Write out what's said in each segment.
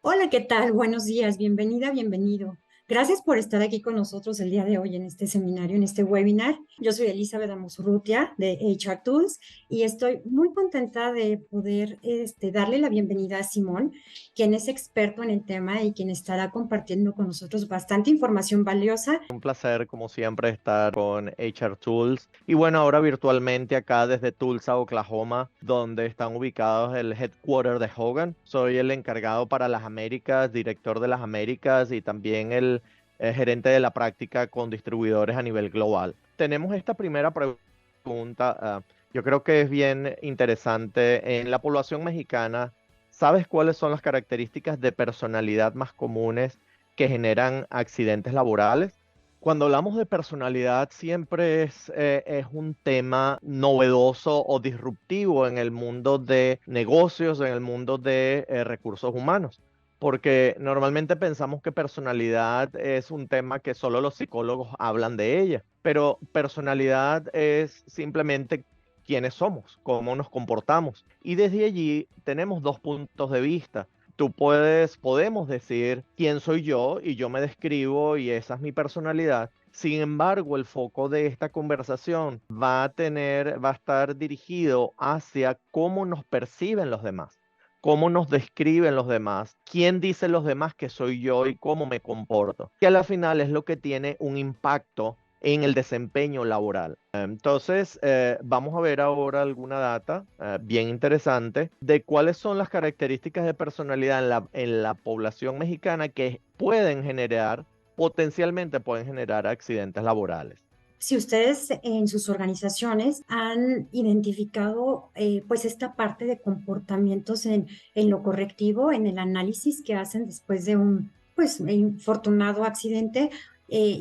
Hola, ¿qué tal? Buenos días, bienvenida, bienvenido. Gracias por estar aquí con nosotros el día de hoy en este seminario, en este webinar. Yo soy Elizabeth Amosurrutia de HR Tools y estoy muy contenta de poder darle la bienvenida a Simón, quien es experto en el tema y quien estará compartiendo con nosotros bastante información valiosa. Un placer, como siempre, estar con HR Tools. Y bueno, ahora virtualmente acá desde Tulsa, Oklahoma, donde están ubicados el headquarter de Hogan. Soy el encargado para las Américas, director de las Américas y también el gerente de la práctica con distribuidores a nivel global. Tenemos esta primera pregunta. Yo creo que es bien interesante. En la población mexicana, ¿sabes cuáles son las características de personalidad más comunes que generan accidentes laborales? Cuando hablamos de personalidad, siempre es un tema novedoso o disruptivo en el mundo de negocios, en el mundo de recursos humanos, porque normalmente pensamos que personalidad es un tema que solo los psicólogos hablan de ella, pero personalidad es simplemente quiénes somos, cómo nos comportamos. Y desde allí tenemos dos puntos de vista. Podemos decir quién soy yo y yo me describo y esa es mi personalidad. Sin embargo, el foco de esta conversación va a estar dirigido hacia cómo nos perciben los demás, cómo nos describen los demás, quién dice los demás que soy yo y cómo me comporto, que a la final es lo que tiene un impacto en el desempeño laboral. Entonces, vamos a ver ahora alguna data bien interesante de cuáles son las características de personalidad en la población mexicana que potencialmente pueden generar accidentes laborales. Si ustedes en sus organizaciones han identificado pues esta parte de comportamientos en lo correctivo, en el análisis que hacen después de un pues infortunado accidente,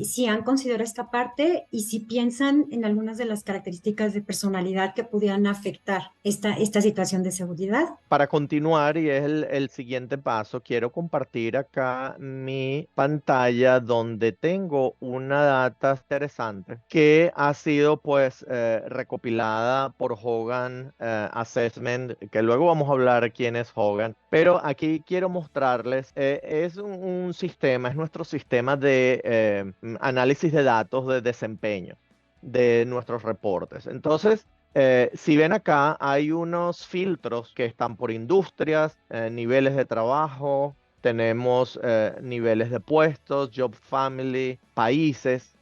si han considerado esta parte y si piensan en algunas de las características de personalidad que pudieran afectar esta situación de seguridad. Para continuar, y es el siguiente paso, quiero compartir acá mi pantalla donde tengo una data interesante que ha sido pues recopilada por Hogan Assessment, que luego vamos a hablar quién es Hogan, pero aquí quiero mostrarles, es un sistema, es nuestro sistema de análisis de datos de desempeño de nuestros reportes. Entonces, si ven acá, hay unos filtros que están por industrias, niveles de trabajo, tenemos niveles de puestos, job family, países.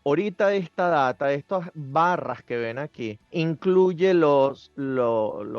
Ahorita esta data, estas barras que ven aquí, incluye los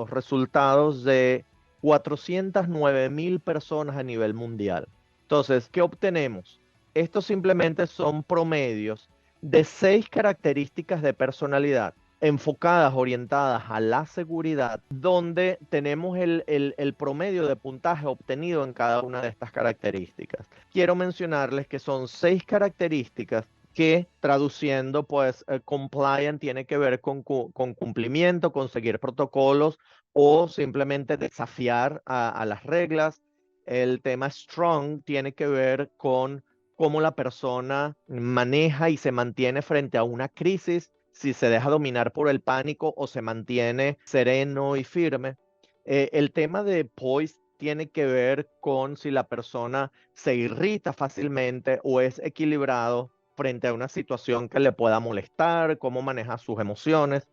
resultados de 409.000 personas a nivel mundial. Entonces, ¿qué obtenemos? Estos simplemente son promedios de 6 características de personalidad enfocadas, orientadas a la seguridad, donde tenemos el promedio de puntaje obtenido en cada una de estas características. Quiero mencionarles que son 6 características que traduciendo, pues, compliant tiene que ver con cumplimiento, con seguir protocolos o simplemente desafiar a las reglas. El tema strong tiene que ver con cómo la persona maneja y se mantiene frente a una crisis, si se deja dominar por el pánico o se mantiene sereno y firme. El tema de poise tiene que ver con si la persona se irrita fácilmente o es equilibrado frente a una situación que le pueda molestar, cómo maneja sus emociones.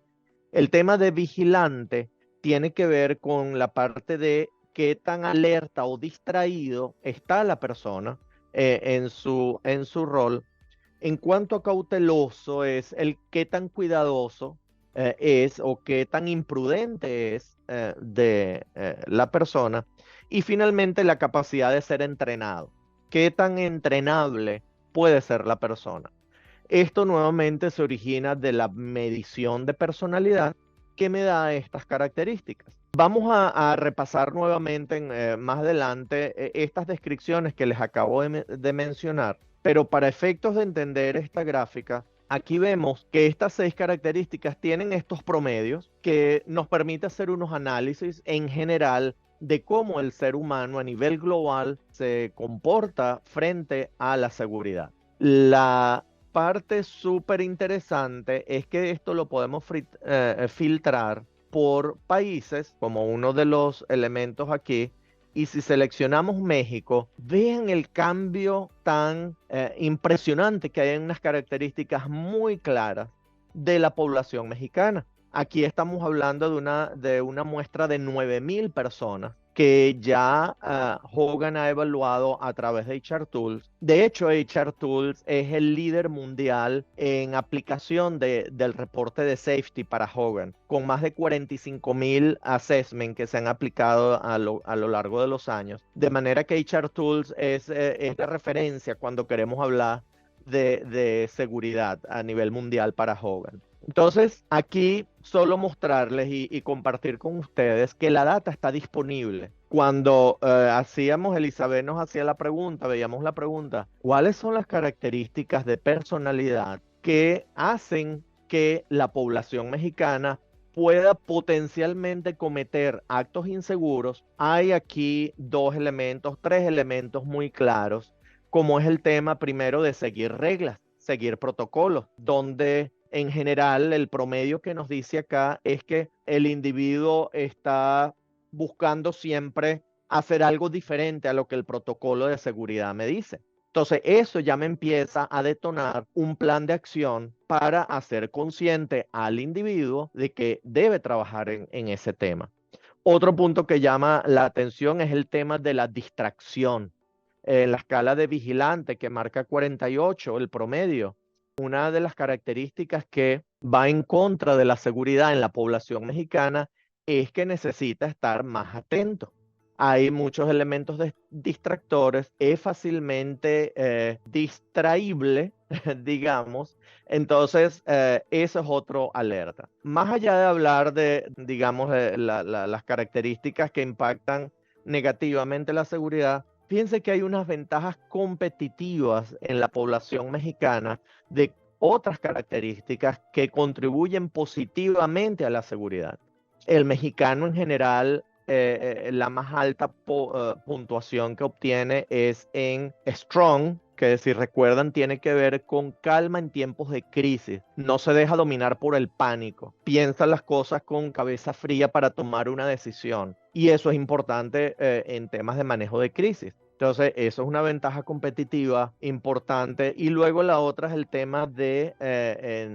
El tema de vigilante tiene que ver con la parte de qué tan alerta o distraído está la persona en su rol. En cuanto a cauteloso es el qué tan cuidadoso es o qué tan imprudente es de la persona. Y finalmente la capacidad de ser entrenado. Qué tan entrenable puede ser la persona. Esto nuevamente se origina de la medición de personalidad que me da estas características. Vamos a repasar nuevamente más adelante estas descripciones que les acabo de mencionar, pero para efectos de entender esta gráfica, aquí vemos que estas 6 características tienen estos promedios que nos permite hacer unos análisis en general de cómo el ser humano a nivel global se comporta frente a la seguridad. La parte súper interesante es que esto lo podemos filtrar por países, como uno de los elementos aquí, Y si seleccionamos México, vean el cambio tan impresionante que hay en unas características muy claras de la población mexicana. Aquí estamos hablando de una muestra de 9,000 personas que ya Hogan ha evaluado a través de HR Tools. De hecho, HR Tools es el líder mundial en aplicación del reporte de safety para Hogan, con más de 45,000 assessments que se han aplicado a lo largo de los años. De manera que HR Tools es la referencia cuando queremos hablar de seguridad a nivel mundial para Hogan. Entonces, aquí solo mostrarles y compartir con ustedes que la data está disponible. Cuando Elizabeth nos hacía la pregunta, veíamos la pregunta, ¿cuáles son las características de personalidad que hacen que la población mexicana pueda potencialmente cometer actos inseguros? Hay aquí tres elementos muy claros, como es el tema primero de seguir reglas, seguir protocolos, donde en general el promedio que nos dice acá es que el individuo está buscando siempre hacer algo diferente a lo que el protocolo de seguridad me dice. Entonces eso ya me empieza a detonar un plan de acción para hacer consciente al individuo de que debe trabajar en ese tema. Otro punto que llama la atención es el tema de la distracción. La escala de vigilante que marca 48, el promedio. Una de las características que va en contra de la seguridad en la población mexicana es que necesita estar más atento. Hay muchos elementos distractores, es fácilmente distraíble, digamos. Entonces, eso es otro alerta. Más allá de hablar de, digamos, las características que impactan negativamente la seguridad, fíjense que hay unas ventajas competitivas en la población mexicana de otras características que contribuyen positivamente a la seguridad. El mexicano en general, la más alta puntuación que obtiene es en Strong, que si recuerdan tiene que ver con calma en tiempos de crisis. No se deja dominar por el pánico. Piensa las cosas con cabeza fría para tomar una decisión. Y eso es importante en temas de manejo de crisis. Entonces, eso es una ventaja competitiva importante. Y luego la otra es el tema de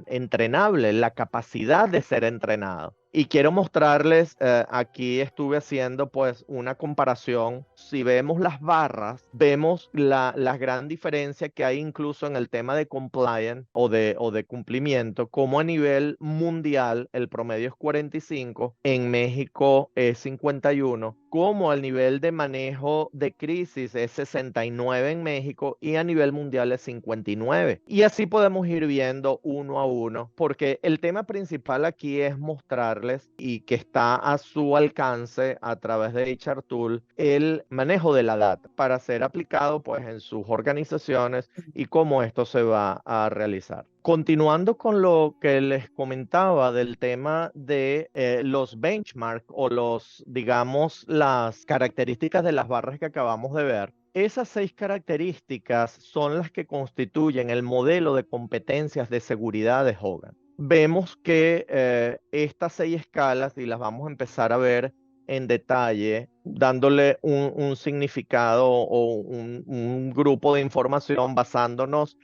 entrenable, la capacidad de ser entrenado. Y quiero mostrarles, aquí estuve haciendo pues una comparación. Si vemos las barras, vemos la gran diferencia que hay incluso en el tema de compliance o de cumplimiento, como a nivel mundial el promedio es 45, en México es 51, como al nivel de manejo de crisis es 69 en México y a nivel mundial es 59. Y así podemos ir viendo uno a uno, porque el tema principal aquí es mostrarles y que está a su alcance a través de HR Tool el manejo de la data para ser aplicado pues en sus organizaciones y cómo esto se va a realizar. Continuando con lo que les comentaba del tema de los benchmarks o digamos, las características de las barras que acabamos de ver, esas 6 características son las que constituyen el modelo de competencias de seguridad de Hogan. Vemos que estas 6 escalas, y las vamos a empezar a ver en detalle, dándole un significado o un grupo de información basándonos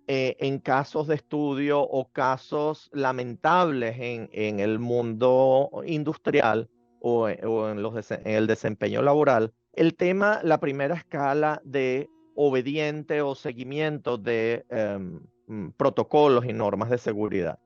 en casos de estudio o casos lamentables en el mundo industrial o en el desempeño laboral. El tema, la primera escala de obediente o seguimiento de protocolos y normas de seguridad.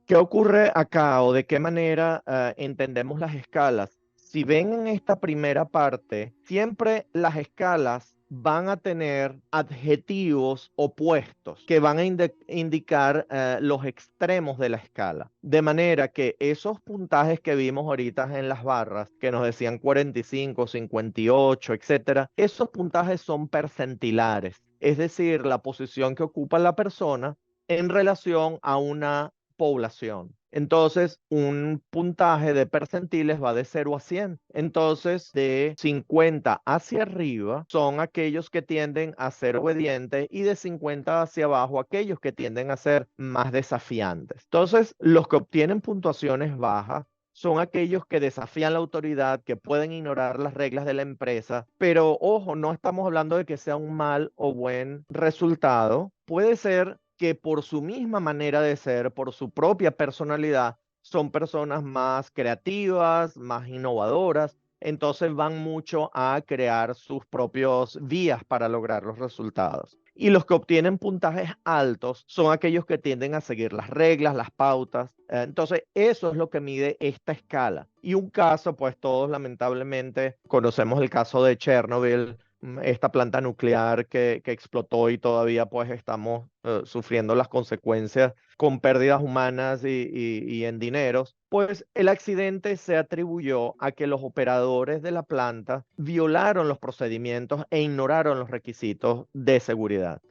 ¿Qué ocurre acá o de qué manera entendemos las escalas? Si ven en esta primera parte, siempre las escalas van a tener adjetivos opuestos que van a indicar los extremos de la escala. De manera que esos puntajes que vimos ahorita en las barras, que nos decían 45, 58, etcétera, esos puntajes son percentilares, es decir, la posición que ocupa la persona en relación a una población. Entonces, un puntaje de percentiles va de 0 a 100. Entonces, de 50 hacia arriba son aquellos que tienden a ser obedientes y de 50 hacia abajo aquellos que tienden a ser más desafiantes. Entonces, los que obtienen puntuaciones bajas son aquellos que desafían la autoridad, que pueden ignorar las reglas de la empresa, pero ojo, no estamos hablando de que sea un mal o buen resultado. Puede ser que por su misma manera de ser, por su propia personalidad, son personas más creativas, más innovadoras, entonces van mucho a crear sus propios vías para lograr los resultados. Y los que obtienen puntajes altos son aquellos que tienden a seguir las reglas, las pautas. Entonces, eso es lo que mide esta escala. Y un caso, pues todos lamentablemente conocemos el caso de Chernobyl, esta planta nuclear que explotó y todavía pues estamos sufriendo las consecuencias con pérdidas humanas y en dineros. Pues el accidente se atribuyó a que los operadores de la planta violaron los procedimientos e ignoraron los requisitos de seguridad.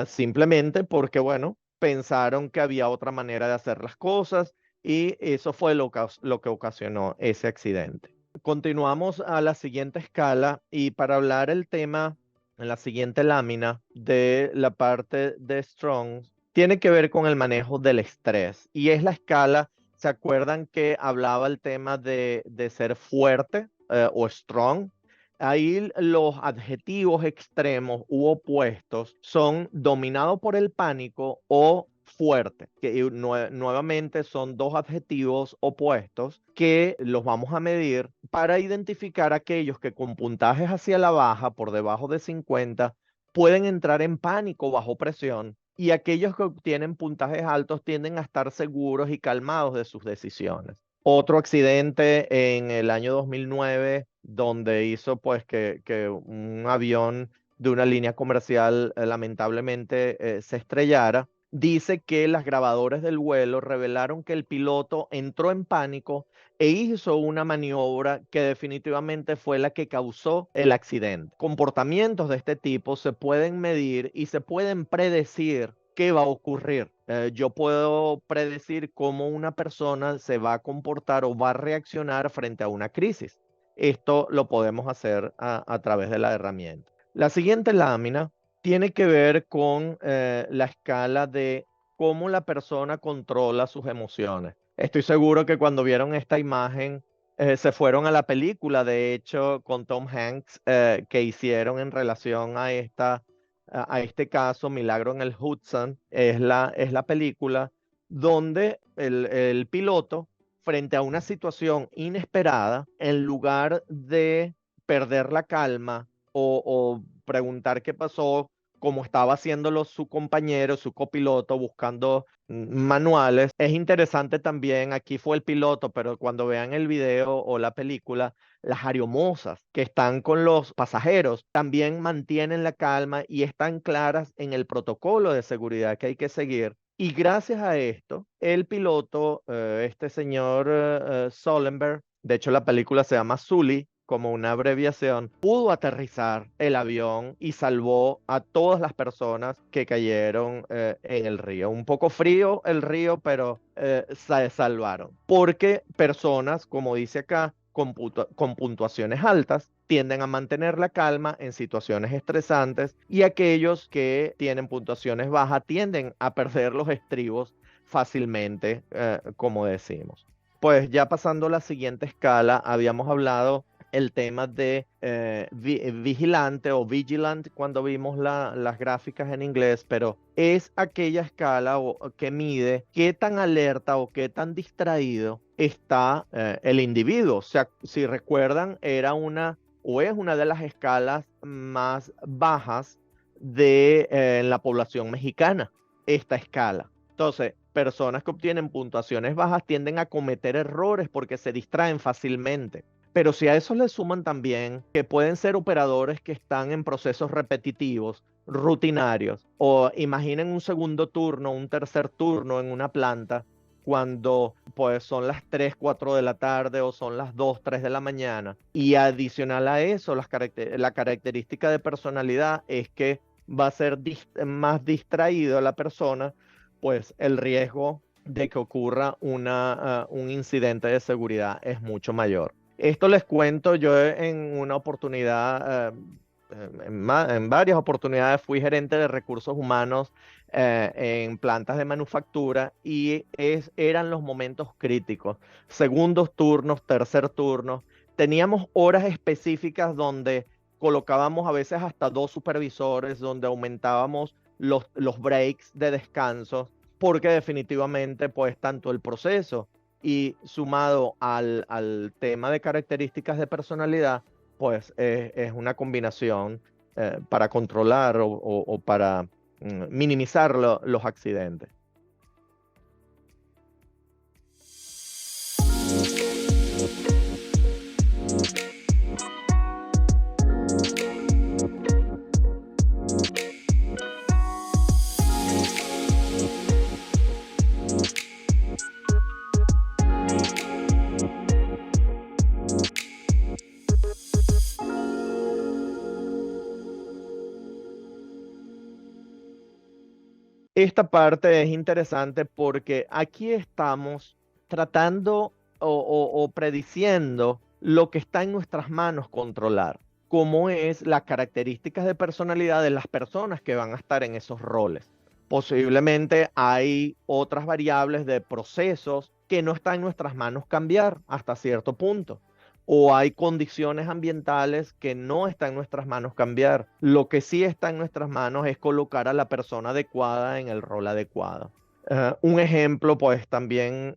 Simplemente porque, bueno, pensaron que había otra manera de hacer las cosas y eso fue lo que ocasionó ese accidente. Continuamos a la siguiente escala y para hablar el tema en la siguiente lámina de la parte de Strong, tiene que ver con el manejo del estrés y es la escala. ¿Se acuerdan que hablaba el tema de ser fuerte o strong? Ahí los adjetivos extremos u opuestos son dominado por el pánico o fuerte, que nuevamente son dos adjetivos opuestos que los vamos a medir para identificar aquellos que con puntajes hacia la baja, por debajo de 50, pueden entrar en pánico bajo presión y aquellos que obtienen puntajes altos tienden a estar seguros y calmados de sus decisiones. Otro accidente en el año 2009, donde hizo pues que un avión de una línea comercial lamentablemente se estrellara, dice que las grabadoras del vuelo revelaron que el piloto entró en pánico e hizo una maniobra que definitivamente fue la que causó el accidente. Comportamientos de este tipo se pueden medir y se pueden predecir qué va a ocurrir. Yo puedo predecir cómo una persona se va a comportar o va a reaccionar frente a una crisis. Esto lo podemos hacer a través de la herramienta. La siguiente lámina tiene que ver con la escala de cómo la persona controla sus emociones. Estoy seguro que cuando vieron esta imagen se fueron a la película, de hecho, con Tom Hanks, que hicieron en relación a este caso, Milagro en el Hudson, es la película donde el piloto, frente a una situación inesperada, en lugar de perder la calma o preguntar qué pasó, como estaba haciéndolo su compañero, su copiloto, buscando manuales. Es interesante también, aquí fue el piloto, pero cuando vean el video o la película, las aeromosas que están con los pasajeros también mantienen la calma y están claras en el protocolo de seguridad que hay que seguir. Y gracias a esto, el piloto, este señor Sullenberg, de hecho la película se llama Sully, como una abreviación, pudo aterrizar el avión y salvó a todas las personas que cayeron en el río. Un poco frío el río, pero se salvaron. Porque personas, como dice acá, con puntuaciones altas, tienden a mantener la calma en situaciones estresantes y aquellos que tienen puntuaciones bajas tienden a perder los estribos fácilmente, como decimos. Pues ya pasando a la siguiente escala, habíamos hablado el tema de vigilante o vigilant cuando vimos las gráficas en inglés, pero es aquella escala que mide qué tan alerta o qué tan distraído está el individuo. O sea, si recuerdan, era una o es una de las escalas más bajas de la población mexicana, esta escala. Entonces, personas que obtienen puntuaciones bajas tienden a cometer errores porque se distraen fácilmente. Pero si a eso le suman también que pueden ser operadores que están en procesos repetitivos, rutinarios, o imaginen un segundo turno, un tercer turno en una planta, cuando pues son las 3, 4 de la tarde o son las 2, 3 de la mañana. Y adicional a eso, la característica de personalidad es que va a ser más distraído la persona, pues el riesgo de que ocurra un incidente de seguridad es mucho mayor. Esto les cuento, yo en una oportunidad en varias oportunidades fui gerente de recursos humanos en plantas de manufactura y eran los momentos críticos, segundos turnos, tercer turno. Teníamos horas específicas donde colocábamos a veces hasta 2 supervisores, donde aumentábamos los breaks de descanso, porque definitivamente pues tanto el proceso y sumado al tema de características de personalidad, pues es una combinación para controlar o para minimizar los accidentes. Esta parte es interesante porque aquí estamos tratando o prediciendo lo que está en nuestras manos controlar, cómo es las características de personalidad de las personas que van a estar en esos roles. Posiblemente hay otras variables de procesos que no están en nuestras manos cambiar hasta cierto punto, o hay condiciones ambientales que no está en nuestras manos cambiar. Lo que sí está en nuestras manos es colocar a la persona adecuada en el rol adecuado. Un ejemplo, pues también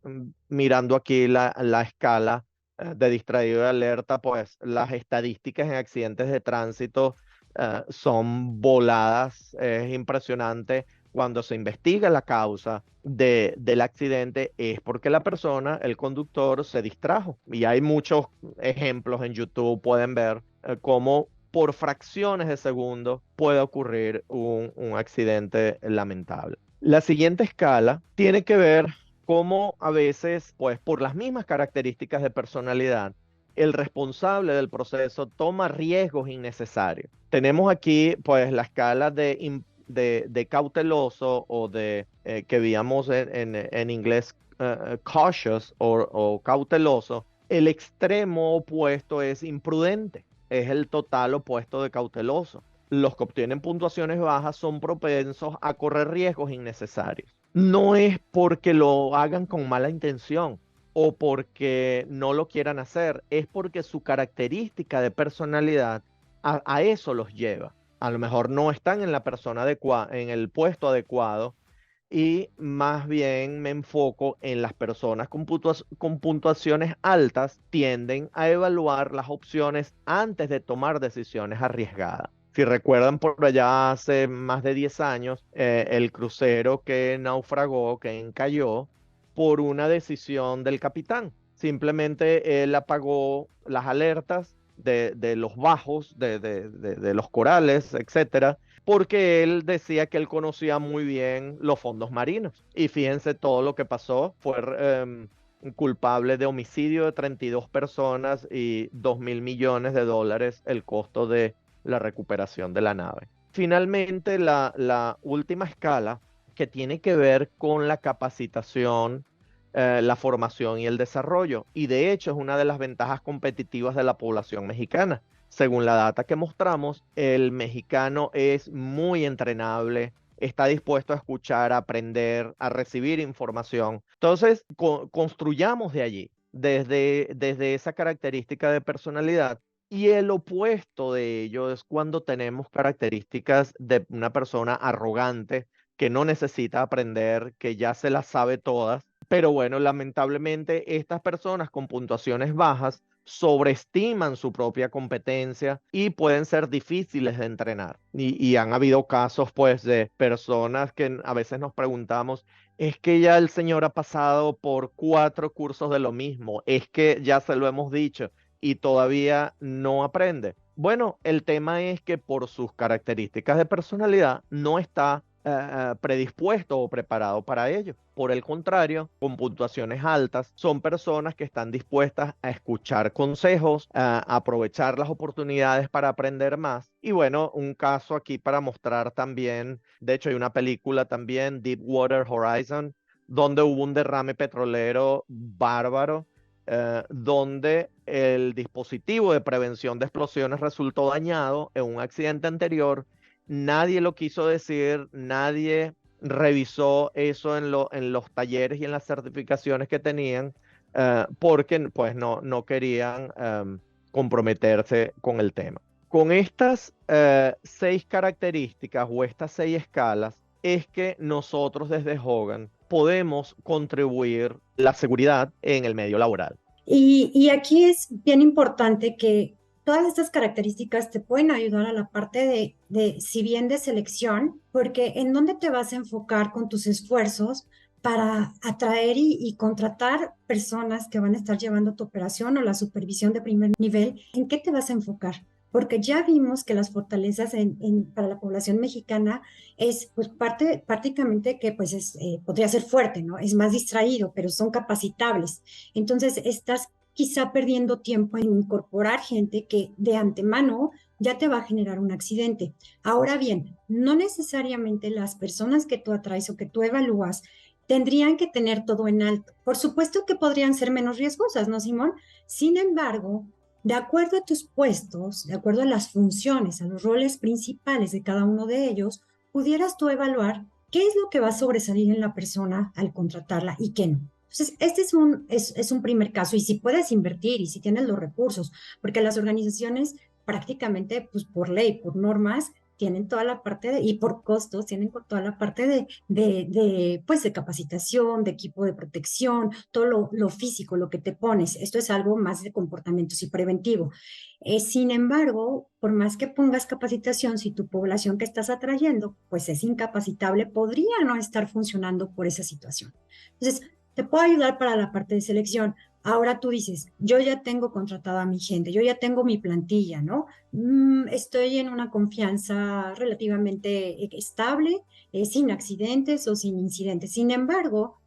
mirando aquí la escala de distraído y alerta, pues las estadísticas en accidentes de tránsito son voladas. Es impresionante cuando se investiga la causa del accidente, es porque la persona, el conductor, se distrajo. Y hay muchos ejemplos en YouTube, pueden ver cómo por fracciones de segundo puede ocurrir un accidente lamentable. La siguiente escala tiene que ver cómo a veces, pues por las mismas características de personalidad, el responsable del proceso toma riesgos innecesarios. Tenemos aquí, pues, la escala de cauteloso o de que veíamos en inglés cautious o cauteloso. El extremo opuesto es imprudente, es el total opuesto de cauteloso. Los que obtienen puntuaciones bajas son propensos a correr riesgos innecesarios. No es porque lo hagan con mala intención o porque no lo quieran hacer, es porque su característica de personalidad a eso los lleva. A lo mejor no están en la persona adecuada, en el puesto adecuado, y más bien me enfoco en las personas con puntuaciones altas, tienden a evaluar las opciones antes de tomar decisiones arriesgadas. Si recuerdan por allá hace más de 10 años, el crucero que naufragó, que encalló por una decisión del capitán. Simplemente él apagó las alertas de los bajos, de los corales, etcétera, porque él decía que él conocía muy bien los fondos marinos. Y fíjense todo lo que pasó, fue culpable de homicidio de 32 personas y 2.000 millones de dólares el costo de la recuperación de la nave. Finalmente, la última escala que tiene que ver con la capacitación, la formación y el desarrollo. Y de hecho es una de las ventajas competitivas de la población mexicana. Según la data que mostramos, el mexicano es muy entrenable, está dispuesto a escuchar, a aprender, a recibir información. Entonces, construyamos de allí, desde esa característica de personalidad. Y el opuesto de ello es cuando tenemos características de una persona arrogante que no necesita aprender, que ya se las sabe todas. Pero bueno, lamentablemente estas personas con puntuaciones bajas sobreestiman su propia competencia y pueden ser difíciles de entrenar. Y han habido casos, pues, de personas que a veces nos preguntamos, es que ya el señor ha pasado por 4 cursos de lo mismo, es que ya se lo hemos dicho y todavía no aprende. Bueno, el tema es que por sus características de personalidad no está predispuesto o preparado para ello. Por el contrario, con puntuaciones altas, son personas que están dispuestas a escuchar consejos, a aprovechar las oportunidades para aprender más. Y bueno, un caso aquí para mostrar también, de hecho hay una película también, Deepwater Horizon, donde hubo un derrame petrolero bárbaro. donde el dispositivo de prevención de explosiones resultó dañado en un accidente anterior. Nadie lo quiso decir, nadie revisó eso en los talleres y en las certificaciones que tenían, porque pues no querían comprometerse con el tema. Con estas 6 características o estas 6 escalas es que nosotros desde Hogan podemos contribuir la seguridad en el medio laboral. Y aquí es bien importante que todas estas características te pueden ayudar a la parte si bien de selección, porque en dónde te vas a enfocar con tus esfuerzos para atraer y contratar personas que van a estar llevando tu operación o la supervisión de primer nivel, ¿en qué te vas a enfocar? Porque ya vimos que las fortalezas para la población mexicana es pues prácticamente que pues podría ser fuerte, ¿no? Es más distraído, pero son capacitables. Entonces, estás quizá perdiendo tiempo en incorporar gente que de antemano ya te va a generar un accidente. Ahora bien, no necesariamente las personas que tú atraes o que tú evalúas tendrían que tener todo en alto. Por supuesto que podrían ser menos riesgosas, ¿no, Simón? Sin embargo, de acuerdo a tus puestos, de acuerdo a las funciones, a los roles principales de cada uno de ellos, pudieras tú evaluar qué es lo que va a sobresalir en la persona al contratarla y qué no. Entonces, este es un primer caso y si puedes invertir y si tienes los recursos, porque las organizaciones prácticamente, pues por ley, por normas, tienen toda la parte y por costos, tienen toda la parte pues de capacitación, de equipo de protección, todo lo físico, lo que te pones. Esto es algo más de comportamientos y preventivo. Sin embargo, por más que pongas capacitación, si tu población que estás atrayendo, pues es incapacitable, podría no estar funcionando por esa situación. Entonces, te puedo ayudar para la parte de selección. Ahora tú dices, yo ya tengo contratada a mi gente, yo ya tengo mi plantilla, ¿no? Estoy en una confianza relativamente estable, sin accidentes o sin incidentes. Sin embargo,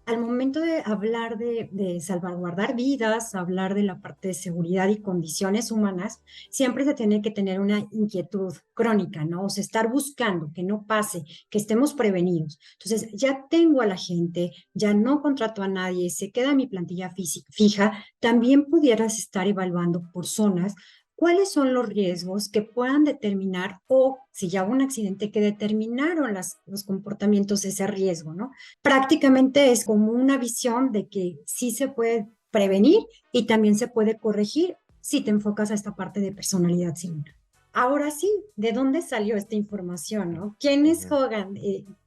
al momento de hablar de salvaguardar vidas, hablar de la parte de seguridad y condiciones humanas, siempre se tiene que tener una inquietud crónica, ¿no? O sea, estar buscando que no pase, que estemos prevenidos. Entonces, ya tengo a la gente, ya no contrato a nadie, se queda mi plantilla fija, también pudieras estar evaluando por zonas cuáles son los riesgos que puedan determinar o si ya hubo un accidente que determinaron los comportamientos de ese riesgo, ¿no? Prácticamente es como una visión de que sí se puede prevenir y también se puede corregir si te enfocas a esta parte de personalidad civil. Ahora sí, ¿de dónde salió esta información, no? ¿Quién es Ujú. Hogan?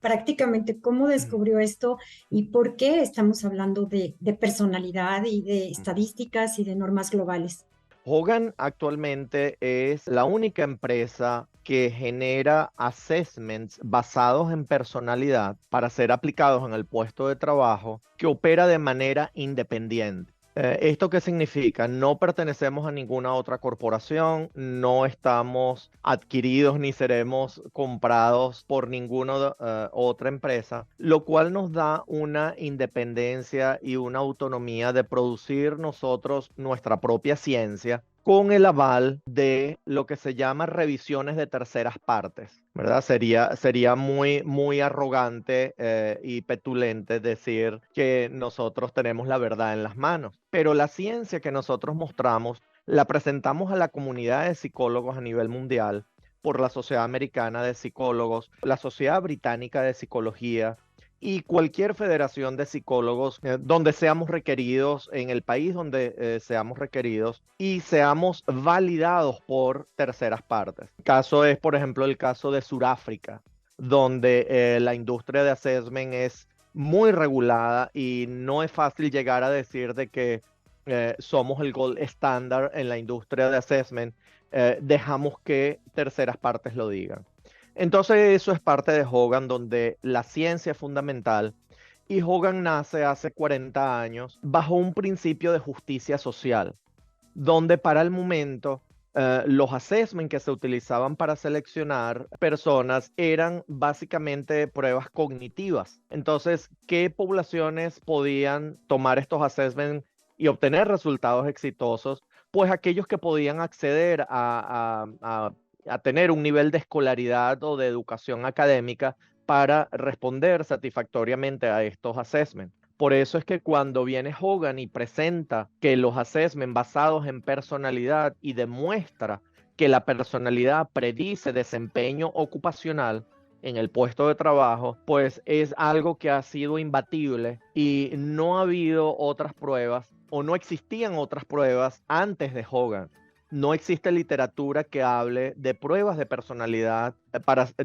Prácticamente, ¿cómo descubrió esto y por qué estamos hablando de personalidad y de estadísticas y de normas globales? Hogan actualmente es la única empresa que genera assessments basados en personalidad para ser aplicados en el puesto de trabajo que opera de manera independiente. ¿Esto qué significa? No pertenecemos a ninguna otra corporación, no estamos adquiridos ni seremos comprados por ninguna otra empresa, lo cual nos da una independencia y una autonomía de producir nosotros nuestra propia ciencia con el aval de lo que se llama revisiones de terceras partes, ¿verdad? Sería muy arrogante y petulante decir que nosotros tenemos la verdad en las manos, pero la ciencia que nosotros mostramos la presentamos a la comunidad de psicólogos a nivel mundial por la Sociedad Americana de Psicólogos, la Sociedad Británica de Psicología, y cualquier federación de psicólogos donde seamos requeridos, en el país donde seamos requeridos y seamos validados por terceras partes. El caso es, por ejemplo, el caso de Sudáfrica, donde la industria de assessment es muy regulada y no es fácil llegar a decir de que somos el gold standard en la industria de assessment. Dejamos que terceras partes lo digan. Entonces eso es parte de Hogan, donde la ciencia es fundamental y Hogan nace hace 40 años bajo un principio de justicia social, donde para el momento los assessments que se utilizaban para seleccionar personas eran básicamente pruebas cognitivas. Entonces, ¿qué poblaciones podían tomar estos assessments y obtener resultados exitosos? Pues aquellos que podían acceder a tener un nivel de escolaridad o de educación académica para responder satisfactoriamente a estos assessments. Por eso es que cuando viene Hogan y presenta que los assessment basados en personalidad y demuestra que la personalidad predice desempeño ocupacional en el puesto de trabajo, pues es algo que ha sido imbatible y no ha habido otras pruebas o no existían otras pruebas antes de Hogan. No existe literatura que hable de pruebas de personalidad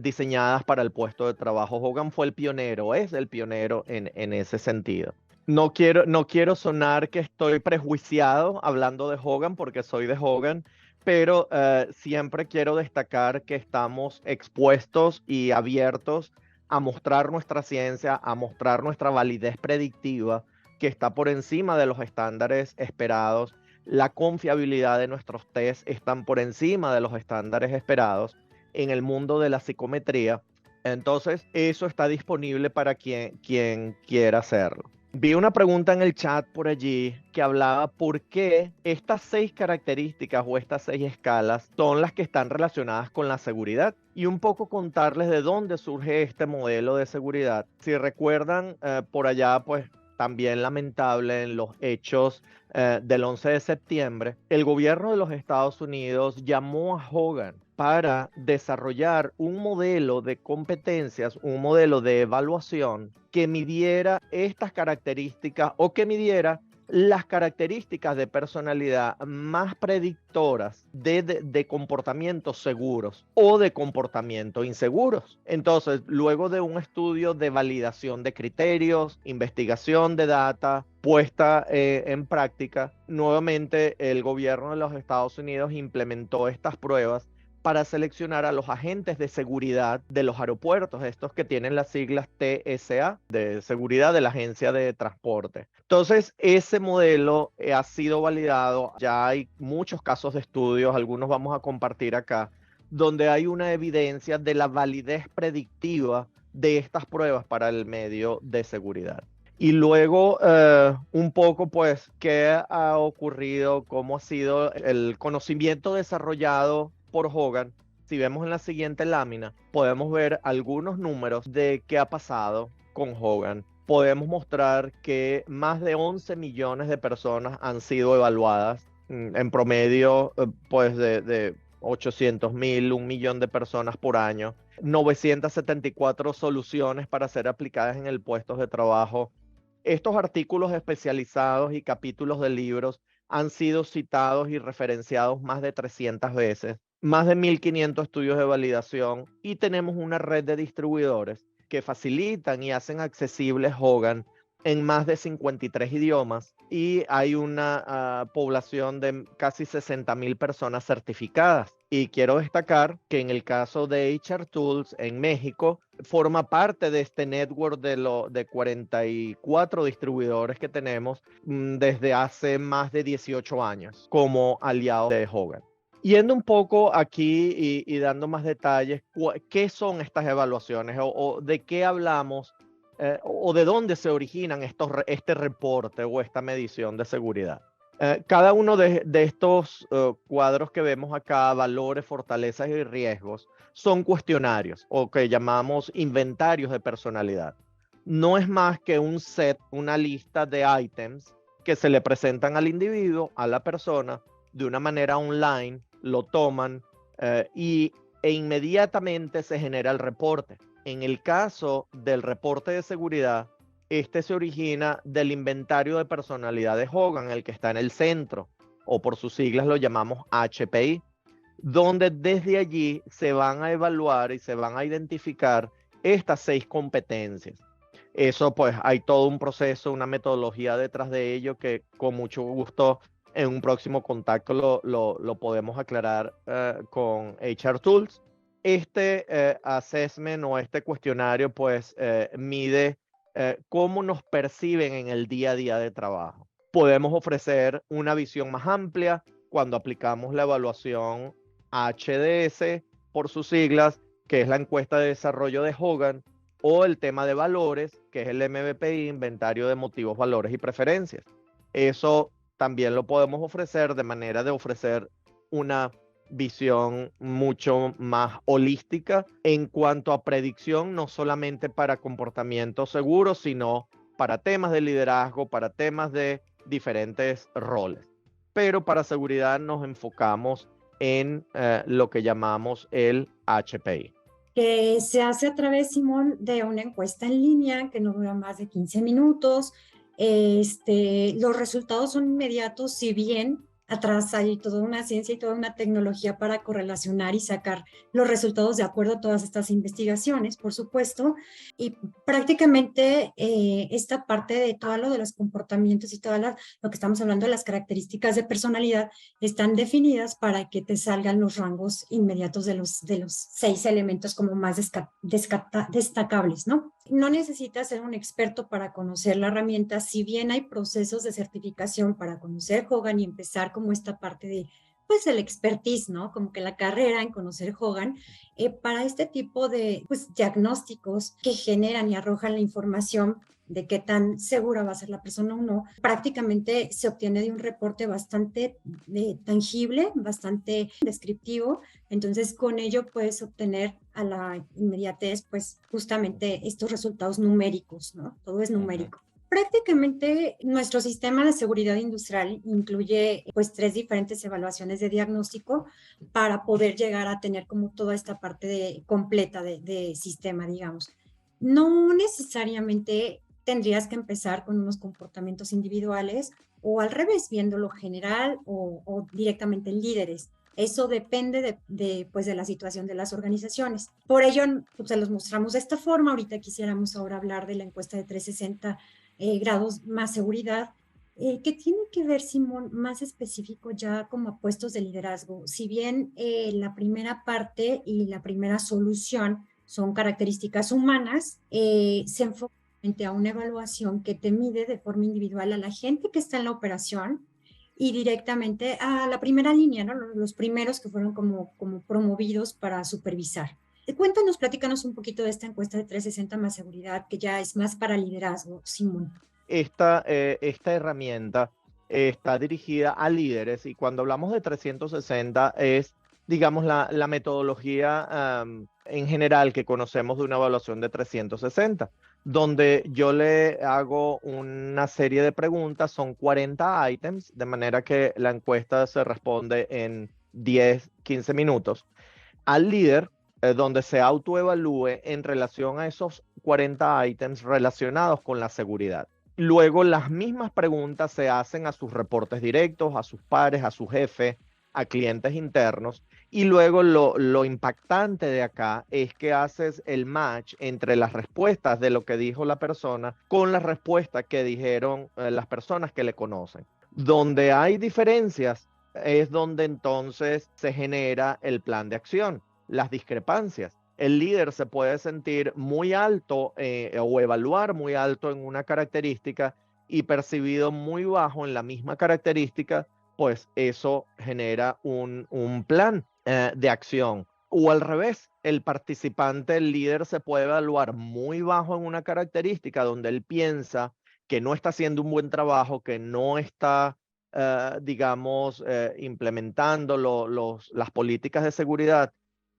diseñadas para el puesto de trabajo. Hogan fue el pionero, es el pionero en ese sentido. No quiero sonar que estoy prejuiciado hablando de Hogan porque soy de Hogan, pero siempre quiero destacar que estamos expuestos y abiertos a mostrar nuestra ciencia, a mostrar nuestra validez predictiva, que está por encima de los estándares esperados. La confiabilidad de nuestros tests están por encima de los estándares esperados en el mundo de la psicometría. Entonces, eso está disponible para quien quiera hacerlo. Vi una pregunta en el chat por allí que hablaba por qué estas 6 características o estas 6 escalas son las que están relacionadas con la seguridad y un poco contarles de dónde surge este modelo de seguridad. Si recuerdan, por allá, pues también lamentable en los hechos del 11 de septiembre, el gobierno de los Estados Unidos llamó a Hogan para desarrollar un modelo de competencias, un modelo de evaluación que midiera estas características o que midiera las características de personalidad más predictoras de comportamientos seguros o de comportamientos inseguros. Entonces, luego de un estudio de validación de criterios, investigación de data, puesta en práctica, nuevamente el gobierno de los Estados Unidos implementó estas pruebas para seleccionar a los agentes de seguridad de los aeropuertos, estos que tienen las siglas TSA, de seguridad de la Agencia de Transporte. Entonces, ese modelo ha sido validado, ya hay muchos casos de estudios, algunos vamos a compartir acá, donde hay una evidencia de la validez predictiva de estas pruebas para el medio de seguridad. Y luego, un poco, pues, qué ha ocurrido, cómo ha sido el conocimiento desarrollado por Hogan. Si vemos en la siguiente lámina, podemos ver algunos números de qué ha pasado con Hogan. Podemos mostrar que más de 11 millones de personas han sido evaluadas, en promedio, pues, de 800,000, 1 millón de personas por año. 974 soluciones para ser aplicadas en el puesto de trabajo. Estos artículos especializados y capítulos de libros han sido citados y referenciados más de 300 veces, más de 1.500 estudios de validación y tenemos una red de distribuidores que facilitan y hacen accesibles Hogan en más de 53 idiomas y hay una población de casi 60,000 personas certificadas. Y quiero destacar que en el caso de HR Tools en México, forma parte de este network de 44 distribuidores que tenemos desde hace más de 18 años como aliados de Hogan. Yendo un poco aquí y dando más detalles, ¿qué son estas evaluaciones o de qué hablamos o de dónde se originan este reporte o esta medición de seguridad? Cada uno de estos cuadros que vemos acá, valores, fortalezas y riesgos, son cuestionarios o que llamamos inventarios de personalidad. No es más que un set, una lista de ítems que se le presentan al individuo, a la persona, de una manera online, lo toman e inmediatamente se genera el reporte. En el caso del reporte de seguridad, este se origina del inventario de personalidad de Hogan, el que está en el centro, o por sus siglas lo llamamos HPI, donde desde allí se van a evaluar y se van a identificar estas 6 competencias. Eso pues hay todo un proceso, una metodología detrás de ello que con mucho gusto en un próximo contacto lo podemos aclarar con HR Tools. Este assessment o este cuestionario pues mide cómo nos perciben en el día a día de trabajo. Podemos ofrecer una visión más amplia cuando aplicamos la evaluación HDS por sus siglas, que es la encuesta de desarrollo de Hogan, o el tema de valores, que es el MVPI, inventario de motivos, valores y preferencias. Eso también lo podemos ofrecer de manera de ofrecer una visión mucho más holística en cuanto a predicción, no solamente para comportamientos seguros, sino para temas de liderazgo, para temas de diferentes roles. Pero para seguridad nos enfocamos en lo que llamamos el HPI. Que se hace a través, Simón, de una encuesta en línea que no dura más de 15 minutos. Los resultados son inmediatos, si bien atrás hay toda una ciencia y toda una tecnología para correlacionar y sacar los resultados de acuerdo a todas estas investigaciones, por supuesto. Y prácticamente esta parte de todo lo de los comportamientos y todo lo que estamos hablando de las características de personalidad están definidas para que te salgan los rangos inmediatos de los 6 elementos como más destacables, ¿no? No necesitas ser un experto para conocer la herramienta, si bien hay procesos de certificación para conocer Hogan y empezar como esta parte de, pues, el expertise, ¿no? Como que la carrera en conocer Hogan, para este tipo de, pues, diagnósticos que generan y arrojan la información de qué tan segura va a ser la persona o no, prácticamente se obtiene de un reporte bastante tangible, bastante descriptivo. Entonces, con ello puedes obtener a la inmediatez, pues, justamente estos resultados numéricos, ¿no? Todo es numérico. Prácticamente nuestro sistema de seguridad industrial incluye pues 3 diferentes evaluaciones de diagnóstico para poder llegar a tener como toda esta parte completa de sistema, digamos. No necesariamente tendrías que empezar con unos comportamientos individuales o al revés, viéndolo general o directamente en líderes. Eso depende pues, de la situación de las organizaciones. Por ello, pues, se los mostramos de esta forma. Ahorita quisiéramos ahora hablar de la encuesta de 360 grados más seguridad, que tiene que ver, Simón, más específico ya como a puestos de liderazgo. Si bien la primera parte y la primera solución son características humanas, se enfoca a una evaluación que te mide de forma individual a la gente que está en la operación y directamente a la primera línea, ¿no? Los primeros que fueron como promovidos para supervisar. Cuéntanos, platícanos un poquito de esta encuesta de 360 más seguridad, que ya es más para liderazgo, Simón. Esta herramienta está dirigida a líderes y cuando hablamos de 360 es, digamos, la metodología en general que conocemos de una evaluación de 360, donde yo le hago una serie de preguntas, son 40 ítems, de manera que la encuesta se responde en 10, 15 minutos al líder, donde se autoevalúe en relación a esos 40 ítems relacionados con la seguridad. Luego las mismas preguntas se hacen a sus reportes directos, a sus pares, a su jefe, a clientes internos. Y luego lo impactante de acá es que haces el match entre las respuestas de lo que dijo la persona con las respuestas que dijeron las personas que le conocen. Donde hay diferencias es donde entonces se genera el plan de acción, las discrepancias. El líder se puede sentir muy alto o evaluar muy alto en una característica y percibido muy bajo en la misma característica, pues eso genera un plan de acción. O al revés, el participante, el líder, se puede evaluar muy bajo en una característica donde él piensa que no está haciendo un buen trabajo, que no está, digamos, implementando las políticas de seguridad,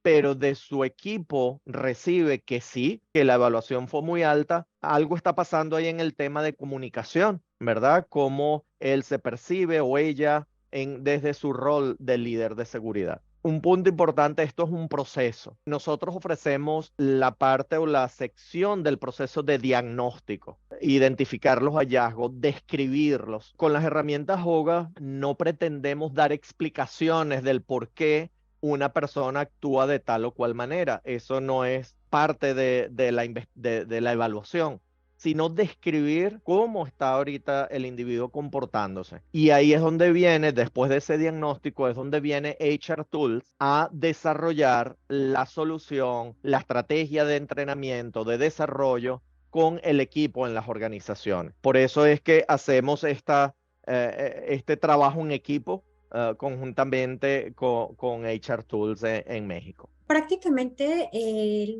pero de su equipo recibe que sí, que la evaluación fue muy alta. Algo está pasando ahí en el tema de comunicación, ¿verdad? Cómo él se percibe o ella desde su rol de líder de seguridad. Un punto importante, esto es un proceso. Nosotros ofrecemos la parte o la sección del proceso de diagnóstico, identificar los hallazgos, describirlos. Con las herramientas HOGA no pretendemos dar explicaciones del por qué una persona actúa de tal o cual manera. Eso no es parte de la evaluación, sino describir cómo está ahorita el individuo comportándose. Y ahí es donde viene, después de ese diagnóstico, es donde viene HR Tools a desarrollar la solución, la estrategia de entrenamiento, de desarrollo con el equipo en las organizaciones. Por eso es que hacemos este trabajo en equipo conjuntamente con HR Tools en México. Prácticamente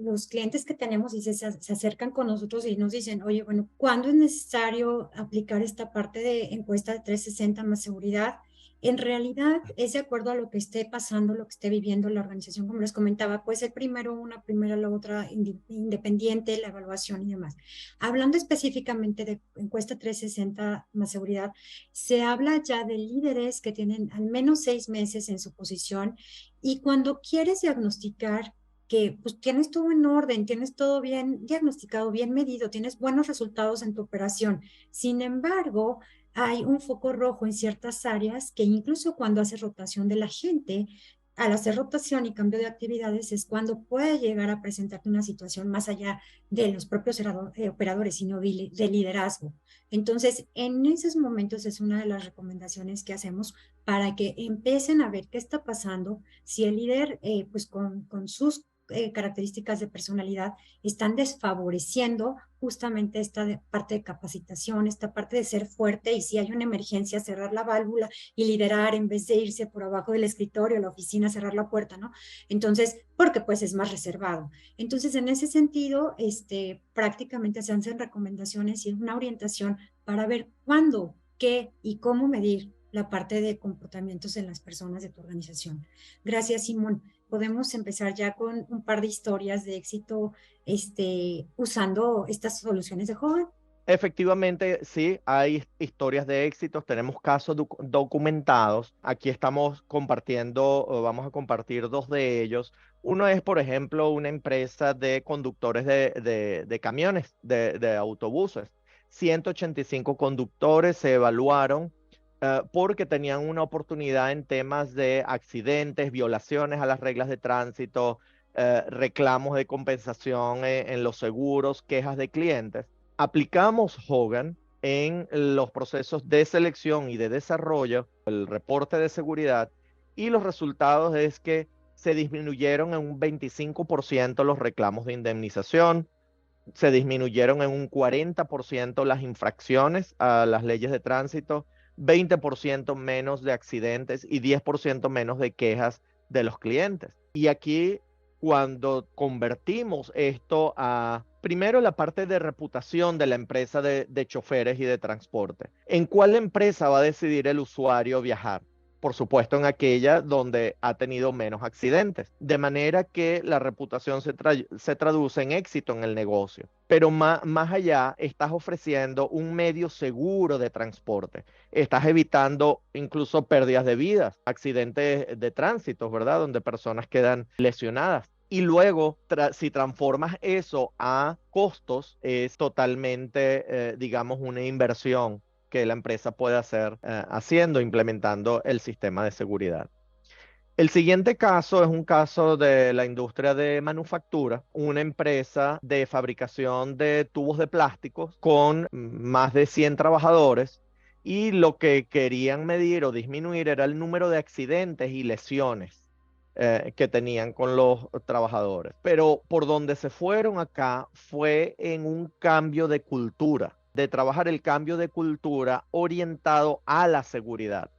los clientes que tenemos y se acercan con nosotros y nos dicen, oye, bueno, ¿cuándo es necesario aplicar esta parte de encuesta de 360 más seguridad? En realidad es de acuerdo a lo que esté pasando, lo que esté viviendo la organización, como les comentaba, puede ser primero una, primero la otra, independiente, la evaluación y demás. Hablando específicamente de encuesta 360 más seguridad, se habla ya de líderes que tienen al menos 6 meses en su posición y cuando quieres diagnosticar que pues tienes todo en orden, tienes todo bien diagnosticado, bien medido, tienes buenos resultados en tu operación. Sin embargo, hay un foco rojo en ciertas áreas que incluso cuando hace rotación de la gente, al hacer rotación y cambio de actividades es cuando puede llegar a presentarte una situación más allá de los propios operadores, sino de liderazgo. Entonces, en esos momentos es una de las recomendaciones que hacemos para que empiecen a ver qué está pasando, si el líder, pues con sus características de personalidad, están desfavoreciendo justamente esta parte de capacitación, esta parte de ser fuerte y si hay una emergencia, cerrar la válvula y liderar en vez de irse por abajo del escritorio, la oficina, cerrar la puerta, ¿no? Entonces, porque pues es más reservado. Entonces, en ese sentido, prácticamente se hacen recomendaciones y una orientación para ver cuándo, qué y cómo medir la parte de comportamientos en las personas de tu organización. Gracias, Simón. Podemos empezar ya con un par de historias de éxito usando estas soluciones de Hogan. Efectivamente, sí, hay historias de éxitos, tenemos casos documentados. Aquí estamos compartiendo, o vamos a compartir dos de ellos. Uno es, por ejemplo, una empresa de conductores de camiones, de autobuses. 185 conductores se evaluaron porque tenían una oportunidad en temas de accidentes, violaciones a las reglas de tránsito, reclamos de compensación en los seguros, quejas de clientes. Aplicamos Hogan en los procesos de selección y de desarrollo, el reporte de seguridad, y los resultados es que se disminuyeron en un 25% los reclamos de indemnización, se disminuyeron en un 40% las infracciones a las leyes de tránsito, 20% menos de accidentes y 10% menos de quejas de los clientes. Y aquí, cuando convertimos esto a, primero, la parte de reputación de la empresa de choferes y de transporte, ¿en cuál empresa va a decidir el usuario viajar? Por supuesto, en aquella donde ha tenido menos accidentes, de manera que la reputación se traduce en éxito en el negocio. Pero más allá, estás ofreciendo un medio seguro de transporte, estás evitando incluso pérdidas de vidas, accidentes de tránsito, ¿verdad? Donde personas quedan lesionadas. Y luego, si transformas eso a costos, es totalmente, digamos, una inversión que la empresa puede hacer haciendo, implementando el sistema de seguridad. El siguiente caso es un caso de la industria de manufactura, una empresa de fabricación de tubos de plásticos con más de 100 trabajadores y lo que querían medir o disminuir era el número de accidentes y lesiones que tenían con los trabajadores. Pero por donde se fueron acá fue en un cambio de cultura, de trabajar el cambio de cultura orientado a la seguridad,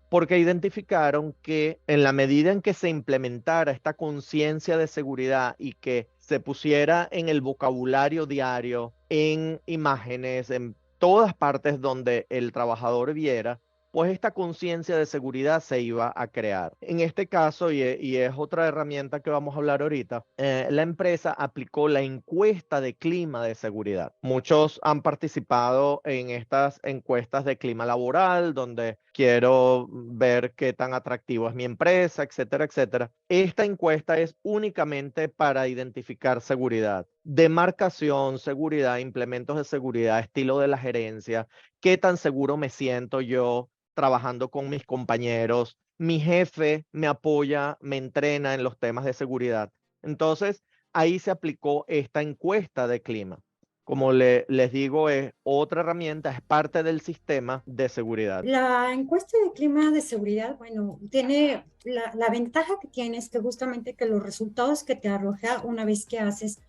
porque identificaron que en la medida en que se implementara esta conciencia de seguridad y que se pusiera en el vocabulario diario, en imágenes, en todas partes donde el trabajador viera, pues esta conciencia de seguridad se iba a crear. En este caso, y es otra herramienta que vamos a hablar ahorita, la empresa aplicó la encuesta de clima de seguridad. Muchos han participado en estas encuestas de clima laboral, donde quiero ver qué tan atractivo es mi empresa, etcétera, etcétera. Esta encuesta es únicamente para identificar seguridad, demarcación, seguridad, implementos de seguridad, estilo de la gerencia, qué tan seguro me siento yo trabajando con mis compañeros, mi jefe me apoya, me entrena en los temas de seguridad. Entonces, ahí se aplicó esta encuesta de clima. Como les digo, es otra herramienta, es parte del sistema de seguridad. La encuesta de clima de seguridad, bueno, tiene la ventaja que tiene es que justamente que los resultados que te arroja una vez que haces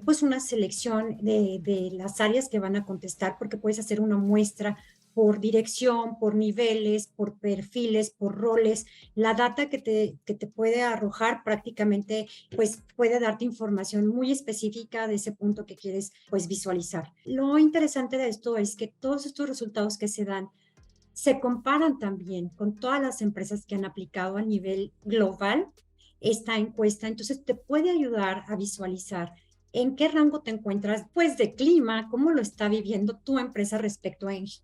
pues una selección de las áreas que van a contestar, porque puedes hacer una muestra por dirección, por niveles, por perfiles, por roles. La data que te puede arrojar prácticamente pues puede darte información muy específica de ese punto que quieres pues visualizar. Lo interesante de esto es que todos estos resultados que se dan se comparan también con todas las empresas que han aplicado a nivel global esta encuesta, entonces te puede ayudar a visualizar en qué rango te encuentras, pues de clima, cómo lo está viviendo tu empresa respecto a pues,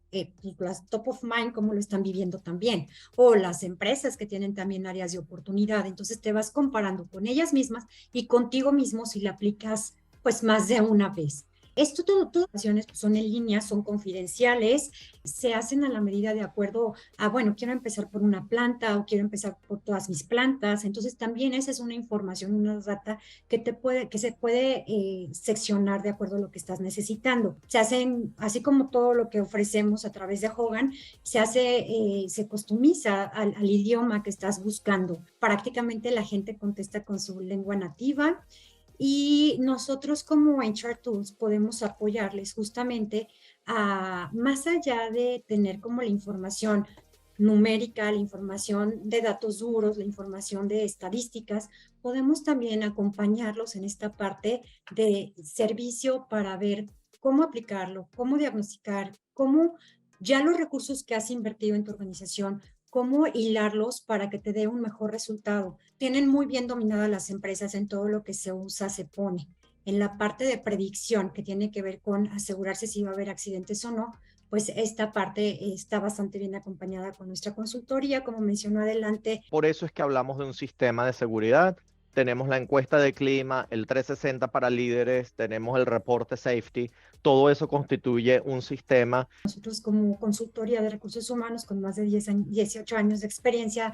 las top of mind, cómo lo están viviendo también, o las empresas que tienen también áreas de oportunidad. Entonces te vas comparando con ellas mismas y contigo mismo si le aplicas pues más de una vez. Esto todas las acciones son en línea, son confidenciales, se hacen a la medida de acuerdo a, bueno, quiero empezar por una planta o quiero empezar por todas mis plantas. Entonces también esa es una información, una data que se puede seccionar de acuerdo a lo que estás necesitando. Se hacen, así como todo lo que ofrecemos a través de Hogan, se customiza al idioma que estás buscando. Prácticamente la gente contesta con su lengua nativa y nosotros como HR Tools podemos apoyarles justamente a, más allá de tener como la información numérica, la información de datos duros, la información de estadísticas, podemos también acompañarlos en esta parte de servicio para ver cómo aplicarlo, cómo diagnosticar, cómo ya los recursos que has invertido en tu organización, cómo hilarlos para que te dé un mejor resultado. Tienen muy bien dominadas las empresas en todo lo que se usa, se pone. En la parte de predicción, que tiene que ver con asegurarse si va a haber accidentes o no, pues esta parte está bastante bien acompañada con nuestra consultoría, como mencionó adelante. Por eso es que hablamos de un sistema de seguridad. Tenemos la encuesta de clima, el 360 para líderes, tenemos el reporte safety. Todo eso constituye un sistema. Nosotros como consultoría de recursos humanos con más de 18 años de experiencia,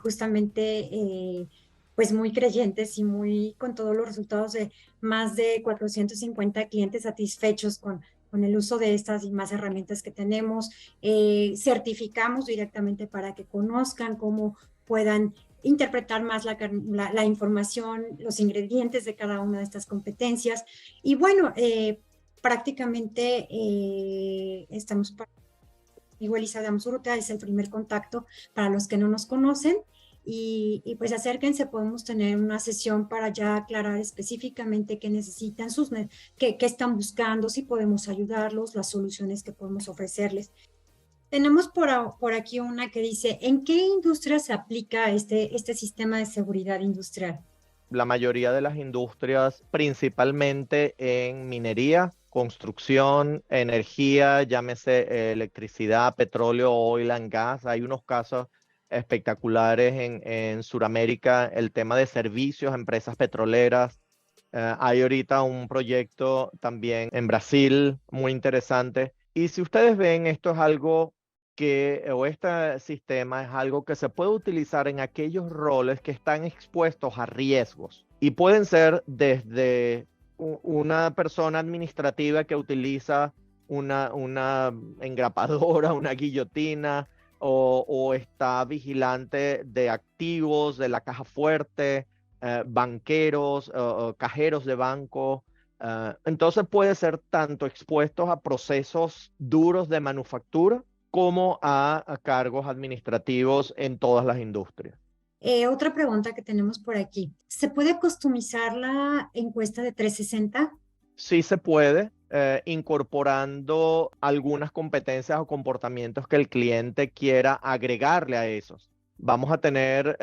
justamente pues muy creyentes y muy con todos los resultados de más de 450 clientes satisfechos con el uso de estas y más herramientas que tenemos. Certificamos directamente para que conozcan cómo puedan interpretar más la información, los ingredientes de cada una de estas competencias. Y bueno, prácticamente estamos conmigo, Elisa de Amsuruta, es el primer contacto para los que no nos conocen y pues acérquense, podemos tener una sesión para ya aclarar específicamente qué necesitan, qué están buscando, si podemos ayudarlos, las soluciones que podemos ofrecerles. Tenemos por aquí una que dice, ¿en qué industria se aplica este sistema de seguridad industrial? La mayoría de las industrias, principalmente en minería, construcción, energía, llámese electricidad, petróleo, oil and gas. Hay unos casos espectaculares en Sudamérica, el tema de servicios, empresas petroleras. Hay ahorita un proyecto también en Brasil muy interesante. Y si ustedes ven, esto es algo o este sistema es algo que se puede utilizar en aquellos roles que están expuestos a riesgos. Y pueden ser desde una persona administrativa que utiliza una engrapadora, una guillotina, o está vigilante de activos de la caja fuerte, banqueros, cajeros de banco. Entonces puede ser tanto expuestos a procesos duros de manufactura como a cargos administrativos en todas las industrias. Otra pregunta que tenemos por aquí. ¿Se puede customizar la encuesta de 360? Sí se puede, incorporando algunas competencias o comportamientos que el cliente quiera agregarle a esos. Vamos a tener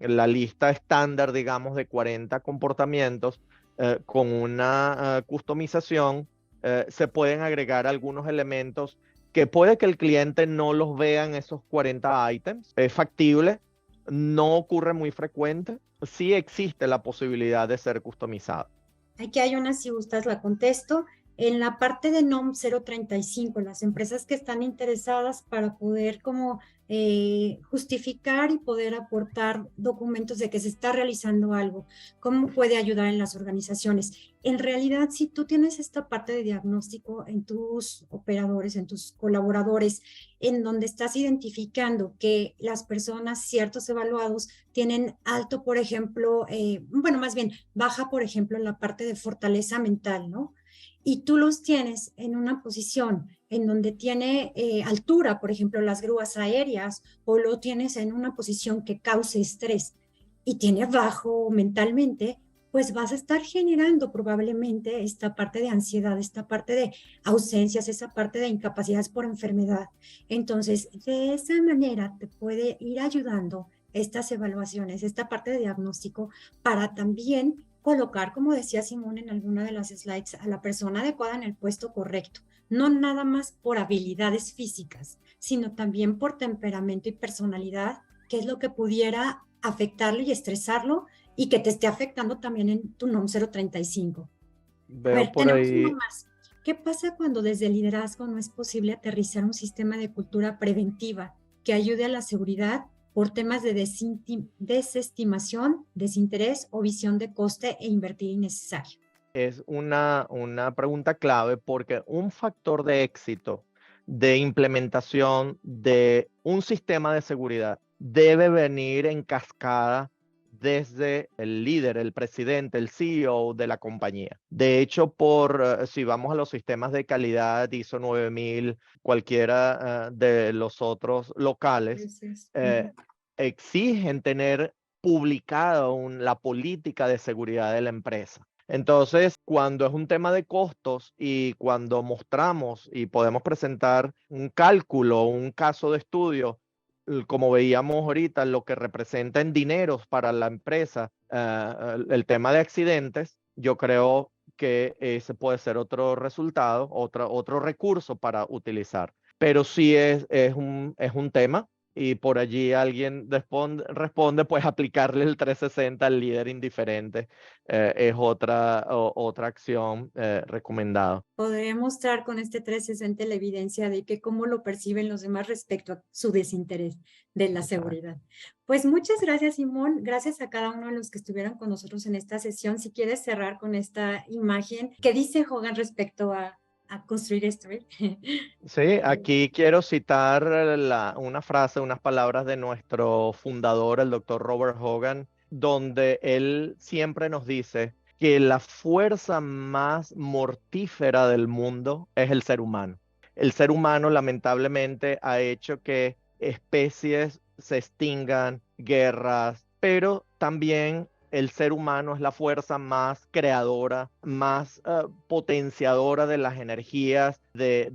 la lista estándar, digamos, de 40 comportamientos con una customización. Se pueden agregar algunos elementos que puede que el cliente no los vea en esos 40 ítems. Es factible, no ocurre muy frecuente. Sí existe la posibilidad de ser customizado. Aquí hay una, si gustas, la contesto. En la parte de NOM 035, las empresas que están interesadas para poder como justificar y poder aportar documentos de que se está realizando algo, cómo puede ayudar en las organizaciones. En realidad, si tú tienes esta parte de diagnóstico en tus operadores, en tus colaboradores, en donde estás identificando que las personas, ciertos evaluados, tienen alto, por ejemplo, bueno, más bien baja, por ejemplo, en la parte de fortaleza mental, ¿no? Y tú los tienes en una posición en donde tiene altura, por ejemplo, las grúas aéreas, o lo tienes en una posición que cause estrés y tiene bajo mentalmente, pues vas a estar generando probablemente esta parte de ansiedad, esta parte de ausencias, esa parte de incapacidades por enfermedad. Entonces, de esa manera te puede ir ayudando estas evaluaciones, esta parte de diagnóstico, para también colocar, como decía Simón en alguna de las slides, a la persona adecuada en el puesto correcto, no nada más por habilidades físicas, sino también por temperamento y personalidad, que es lo que pudiera afectarlo y estresarlo y que te esté afectando también en tu NOM 035. A Veo ver, por tenemos uno ahí. más. ¿Qué pasa cuando desde el liderazgo no es posible aterrizar un sistema de cultura preventiva que ayude a la seguridad por temas de desestimación, desinterés o visión de coste e invertir innecesario? Es una pregunta clave porque un factor de éxito de implementación de un sistema de seguridad debe venir en cascada desde el líder, el presidente, el CEO de la compañía. De hecho, si vamos a los sistemas de calidad ISO 9000, cualquiera de los otros locales, Entonces, eh, exigen tener publicada la política de seguridad de la empresa. Entonces, cuando es un tema de costos y cuando mostramos y podemos presentar un cálculo, un caso de estudio, como veíamos ahorita, lo que representa en dineros para la empresa, el tema de accidentes, yo creo que ese puede ser otro resultado, otro recurso para utilizar. Pero sí es un tema y por allí alguien responde, pues aplicarle el 360 al líder indiferente es otra acción recomendada. podría mostrar con este 360 la evidencia de que cómo lo perciben los demás respecto a su desinterés de la Exacto. seguridad. Pues muchas gracias, Simón. Gracias a cada uno de los que estuvieron con nosotros en esta sesión. Si quieres cerrar con esta imagen, ¿qué dice Hogan respecto a construir esto? Sí, aquí quiero citar una frase, unas palabras de nuestro fundador, el doctor Robert Hogan, donde él siempre nos dice que la fuerza más mortífera del mundo es el ser humano. El ser humano lamentablemente ha hecho que especies se extingan, guerras, pero también el ser humano es la fuerza más creadora, más potenciadora de las energías de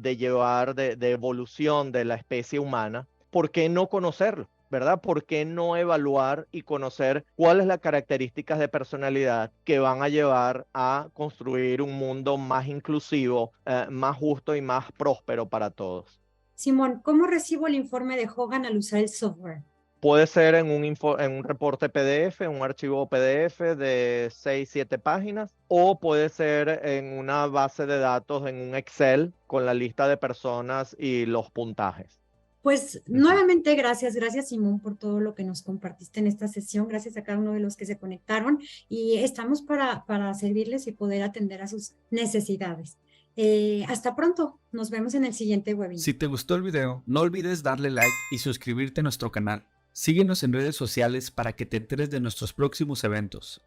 evolución de la especie humana. ¿Por qué no conocerlo? ¿Verdad? ¿Por qué no evaluar y conocer cuáles las características de personalidad que van a llevar a construir un mundo más inclusivo, más justo y más próspero para todos? Simón, ¿cómo recibo el informe de Hogan al usar el software? Puede ser en un reporte PDF, un archivo PDF de 6, 7 páginas, o puede ser en una base de datos en un Excel con la lista de personas y los puntajes. Pues Ujú. nuevamente gracias Simón por todo lo que nos compartiste en esta sesión, gracias a cada uno de los que se conectaron y estamos para servirles y poder atender a sus necesidades. Hasta pronto, nos vemos en el siguiente webinar. Si te gustó el video, no olvides darle like y suscribirte a nuestro canal. Síguenos en redes sociales para que te enteres de nuestros próximos eventos.